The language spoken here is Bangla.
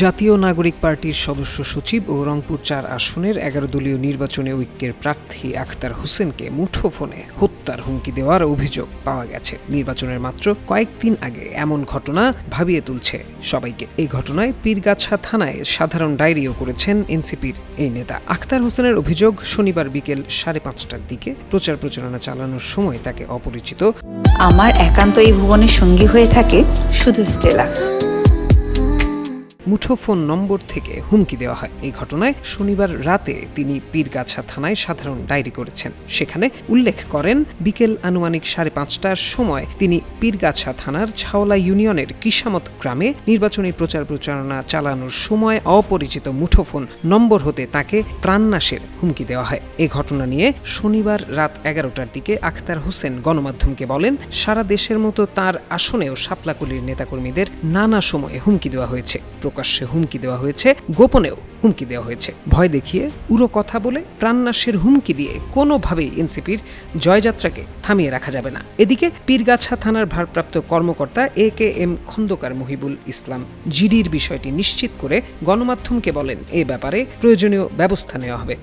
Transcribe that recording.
জাতীয় নাগরিক পার্টির সদস্য সচিব ও রংপুর ৪ আসনের ১১ দলীয় নির্বাচনে ঐক্যের প্রার্থী আখতার হোসেনকে মুঠোফোনে হত্যার হুমকি দেওয়ার অভিযোগ পাওয়া গেছে। নির্বাচনের মাত্র কয়েকদিন আগে এমন ঘটনা ভাবিয়ে তুলছে সবাইকে। এই ঘটনায় পীরগাছা থানায় সাধারণ ডায়েরিও করেছেন এনসিপির এই নেতা। আখতার হোসেনের অভিযোগ, শনিবার বিকেল ৫:৩০টার দিকে প্রচার প্রচারণা চালানোর সময় তাকে অপরিচিত আমার একান্ত এই ভুবনের সঙ্গী হয়ে থাকে শুধু স্টেলা মুঠোফোন নম্বর থেকে হুমকি দেওয়া হয়। এই ঘটনায় শনিবার রাতে তিনি পীরগাছা থানায় সাধারণ ডায়েরি করেছেন। সেখানে উল্লেখ করেন, বিকেল আনুমানিক ৫:৩০টার সময় তিনি পীরগাছা থানার ছাওলা ইউনিয়নের কিসামত গ্রামে নির্বাচনী প্রচার প্রচারণা চালানোর সময় অপরিচিত মুঠোফোন নম্বর হতে তাকে প্রাণনাশের হুমকি দেওয়া হয়। এই ঘটনা নিয়ে শনিবার রাত ১১টার দিকে আখতার হোসেন গণমাধ্যমকে বলেন, সারা দেশের মতো তার আসনেও শাপলাকলির নেতাকর্মীদের নানা সময়ে হুমকি দেওয়া হয়েছে। প্রকাশ্যে হুমকি দেওয়া হয়েছে, গোপনেও হুমকি দেওয়া হয়েছে। ভয় দেখিয়ে উড়ো কথা বলে প্রাণনাশের হুমকি দিয়ে কোনোভাবেই এনসিপির জয়যাত্রাকে থামিয়ে রাখা যাবে না। এদিকে পীরগাছা থানার ভারপ্রাপ্ত কর্মকর্তা AKM খন্দকার মহিবুল ইসলাম জিডির বিষয়টি নিশ্চিত করে গণমাধ্যমকে বলেন, এ ব্যাপারে প্রয়োজনীয় ব্যবস্থা নেওয়া হবে।